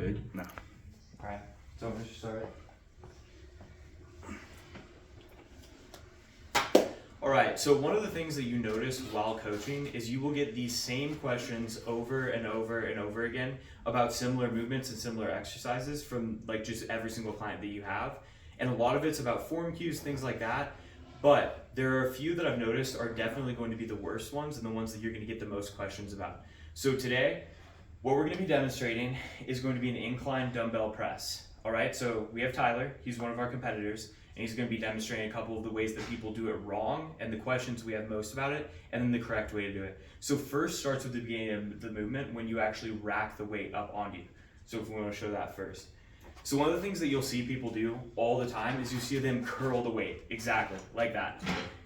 Big? No. Alright, so I'm gonna start. Alright, so one of the things that you notice while coaching is you will get these same questions over and over and over again about similar movements and similar exercises from like just every single client that you have. And a lot of it's about form cues, things like that. But there are a few that I've noticed are definitely going to be the worst ones and the ones that you're going to get the most questions about. So today, what we're going to be demonstrating is going to be an incline dumbbell press. All right, so we have Tyler, he's one of our competitors, and he's going to be demonstrating a couple of the ways that people do it wrong and the questions we have most about it, and then the correct way to do it. So first starts with the beginning of the movement when you actually rack the weight up on you. So if we want to show that first. So one of the things that you'll see people do all the time is you see them curl the weight, exactly like that.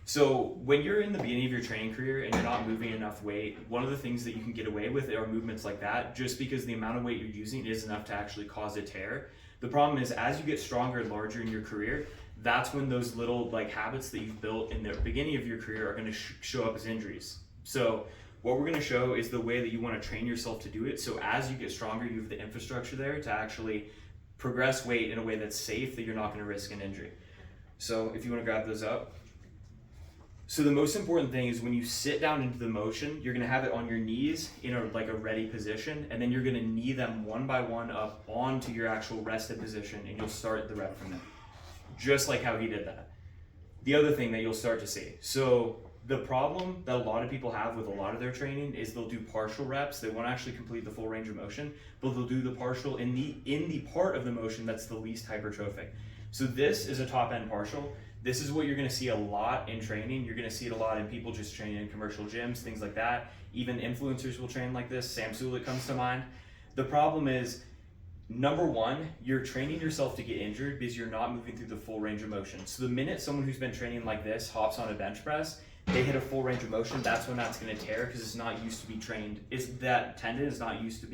So when you're in the beginning of your training career and you're not moving enough weight, one of the things that you can get away with are movements like that, just because the amount of weight you're using is enough to actually cause a tear. The problem is as you get stronger and larger in your career, that's when those little like habits that you've built in the beginning of your career are going to show up as injuries. So what we're going to show is the way that you want to train yourself to do it. So as you get stronger, you have the infrastructure there to actually progress weight in a way that's safe, that you're not going to risk an injury. So if you want to grab those up. So the most important thing is when you sit down into the motion, you're going to have it on your knees in a ready position, and then you're going to knee them one by one up onto your actual rested position, and you'll start the rep from there. Just like how he did that. The other thing that you'll start to see. So the problem that a lot of people have with a lot of their training is they'll do partial reps. They won't actually complete the full range of motion, but they'll do the partial in the part of the motion that's the least hypertrophic. So this is a top end partial. This is what you're going to see a lot in training. You're going to see it a lot in people just training in commercial gyms, things like that. Even influencers will train like this. Sam Sulek comes to mind. The problem is, number one, you're training yourself to get injured because you're not moving through the full range of motion. So the minute someone who's been training like this hops on a bench press, they hit a full range of motion, that's when that's going to tear because it's not used to be trained. That tendon is not used to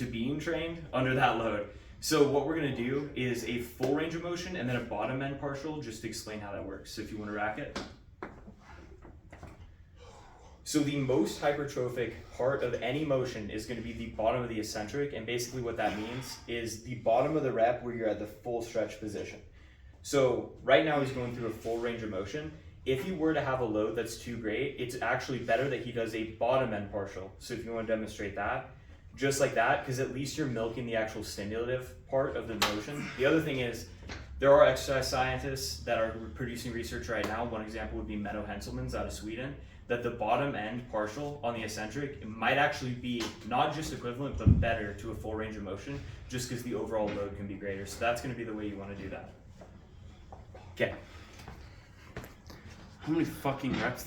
being trained under that load. So what we're going to do is a full range of motion and then a bottom end partial just to explain how that works. So if you want to rack it. So the most hypertrophic part of any motion is going to be the bottom of the eccentric, and basically what that means is the bottom of the rep where you're at the full stretch position. So right now he's going through a full range of motion. If you were to have a load that's too great, it's actually better that he does a bottom end partial. So if you want to demonstrate that, just like that, because at least you're milking the actual stimulative part of the motion. The other thing is, there are exercise scientists that are producing research right now. One example would be Menno Henselmans out of Sweden, that the bottom end partial on the eccentric might actually be not just equivalent, but better to a full range of motion, just because the overall load can be greater. So that's going to be the way you want to do that. Okay. How many fucking reps